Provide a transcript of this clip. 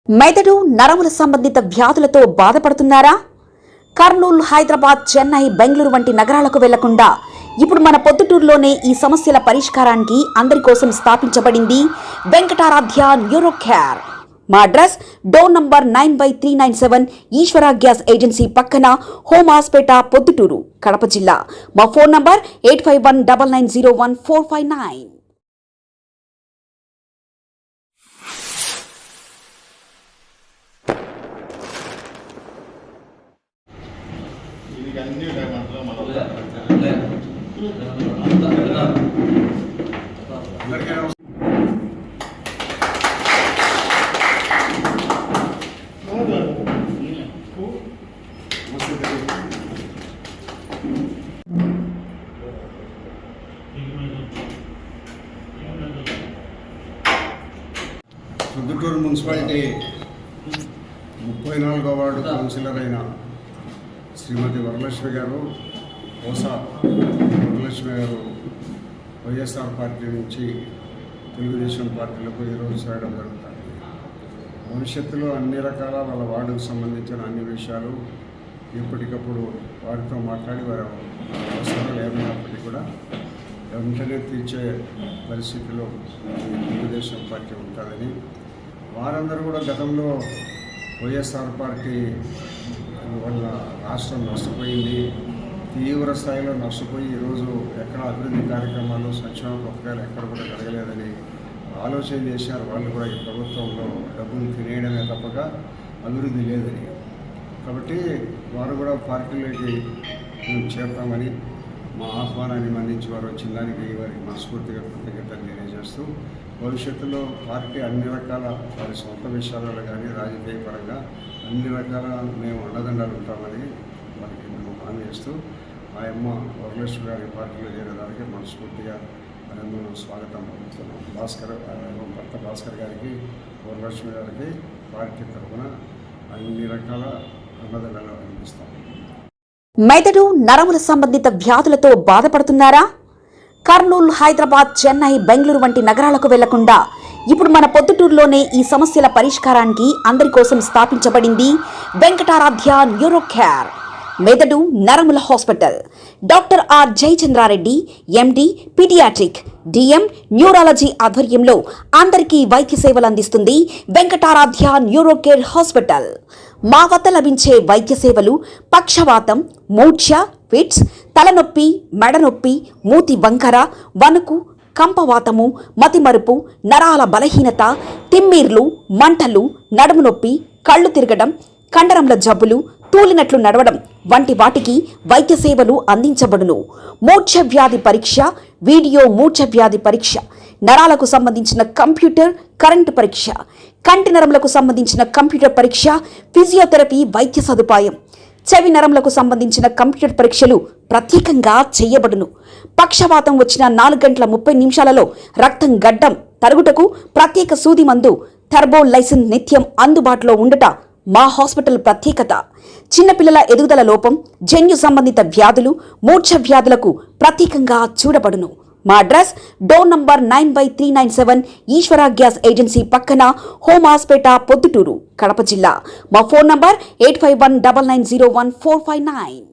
మెదడు నరముల సంబంధిత వ్యాధులతో బాధపడుతున్నారా? కర్నూలు, హైదరాబాద్, చెన్నై, బెంగళూరు వంటి నగరాలకు వెళ్లకుండా ఇప్పుడు మన పొద్దుటూరులోనే ఈ సమస్యల పరిష్కారానికి అందరి కోసం స్థాపించబడింది వెంకటారాధ్య న్యూరో కేర్. మా address door number 9/397 Eshwara gas agency పక్కన, హోమ్ హాస్పేట, పొద్దుటూరు, కడప జిల్లా. మా ఫోన్ నంబర్ 8519901459. పొద్దుటూరు మున్సిపాలిటీ 34వ వార్డు కౌన్సిలర్ అయిన శ్రీమతి వరలక్ష్మి గారు, ఓసా వరలక్ష్మి గారు వైఎస్ఆర్ పార్టీ నుంచి తెలుగుదేశం పార్టీలకు ఈరోజు చేయడం జరుగుతుంది. భవిష్యత్తులో అన్ని రకాల వాళ్ళ వార్డుకు సంబంధించిన అన్ని విషయాలు ఎప్పటికప్పుడు వారితో మాట్లాడి వారి అవసరాలు ఏమైనప్పటికీ కూడా వెంటనే తీర్చే పరిస్థితిలో తెలుగుదేశం పార్టీ ఉంటుందని, వారందరూ కూడా గతంలో వైఎస్ఆర్ పార్టీ వల్ల రాష్ట్రం నష్టపోయింది, తీవ్ర స్థాయిలో నష్టపోయి ఈరోజు ఎక్కడ అభివృద్ధి కార్యక్రమాలు, సంక్షేమ పథకాలు ఎక్కడ కూడా జరగలేదని ఆలోచన చేశారు. వాళ్ళు కూడా ఈ ప్రభుత్వంలో డబ్బులు తినేయడమే తప్పక అభివృద్ధి లేదని. కాబట్టి వారు కూడా పార్టీలోకి మేము చేరుతామని మా ఆహ్వానాన్ని మన్నించి వారు వచ్చిన దానికి వారికి మనస్ఫూర్తిగా కృతజ్ఞతలు తెలియజేస్తూ, భవిష్యత్తులో పార్టీ అన్ని రకాల వారి సొంత విషయాలలో కానీ రాజకీయ పరంగా అన్ని రకాల మేము అండదండాలు ఉంటామని వారికి మేము హామీ ఇస్తూ, ఆ అమ్మ వరలక్ష్మి గారి పార్టీలో చేరేదానికి మనస్ఫూర్తిగా మేము స్వాగతం పలుకుతున్నాం. భర్త భాస్కర్ గారికి, వరలక్ష్మి గారికి పార్టీ తరఫున అన్ని రకాల అండదండాలు అందిస్తాం. మెదడు నరముల సంబంధిత వ్యాధులతో బాధపడుతున్నారా? కర్నూలు, హైదరాబాద్, చెన్నై, బెంగళూరు వంటి నగరాలకు వెళ్లకుండా ఇప్పుడు మన పొద్దుటూరులోనే ఈ సమస్యల పరిష్కారానికి అందరి కోసం స్థాపించబడింది వెంకటారాధ్య న్యూరో కేర్. మెదడు నరముల hospital. Doctor R Jayachandra Reddy, MD, paediatric, DM, neurology ఆధ్వర్యంలో అందరికీ వైద్య సేవలు అందిస్తుంది వెంకటారాధ్య న్యూరో కేర్ హాస్పిటల్. మా వద్ద లభించే వైద్య సేవలు పక్షవాతం, మూర్ఛ, ఫిట్స్, తలనొప్పి, మెడనొప్పి, మూతి వంకర, వణుకు, కంపవాతము, మతిమరుపు, నరాల బలహీనత, తిమ్మిర్లు, మంటలు, నడుము నొప్పి, కళ్ళు తిరగడం, కండరంల జబ్బులు, తూలినట్లు నడవడం వంటి వాటికి వైద్య సేవలు అందించబడును. మూర్ఛ వ్యాధి పరీక్ష, వీడియో మూర్ఛ వ్యాధి పరీక్ష, నరాలకు సంబంధించిన కంప్యూటర్ కరెంటు పరీక్ష, కంటి నరములకు సంబంధించిన కంప్యూటర్ పరీక్ష, ఫిజియోథెరపీ వైద్య సదుపాయం, చెవి నరములకు సంబంధించిన కంప్యూటర్ పరీక్షలు ప్రత్యేకంగా చేయబడును. పక్షవాతం వచ్చిన 4 గంటల 30 నిమిషాలలో రక్తం గడ్డం తరుగుటకు ప్రత్యేక సూది మందు థర్బోలైసిన్ నిత్యం అందుబాటులో ఉండుట మా హాస్పిటల్ ప్రత్యేకత. చిన్నపిల్లల ఎదుగుదల లోపం, జన్యు సంబంధిత వ్యాధులు, మూర్ఛ వ్యాధులకు ప్రత్యేకంగా చూడబడును. మా address door number 9/397 Eshwara gas agency పక్కన, హోమ్ హాస్పేట, పొద్దుటూరు, కడప జిల్లా. మా ఫోన్ నంబర్ 8519901459.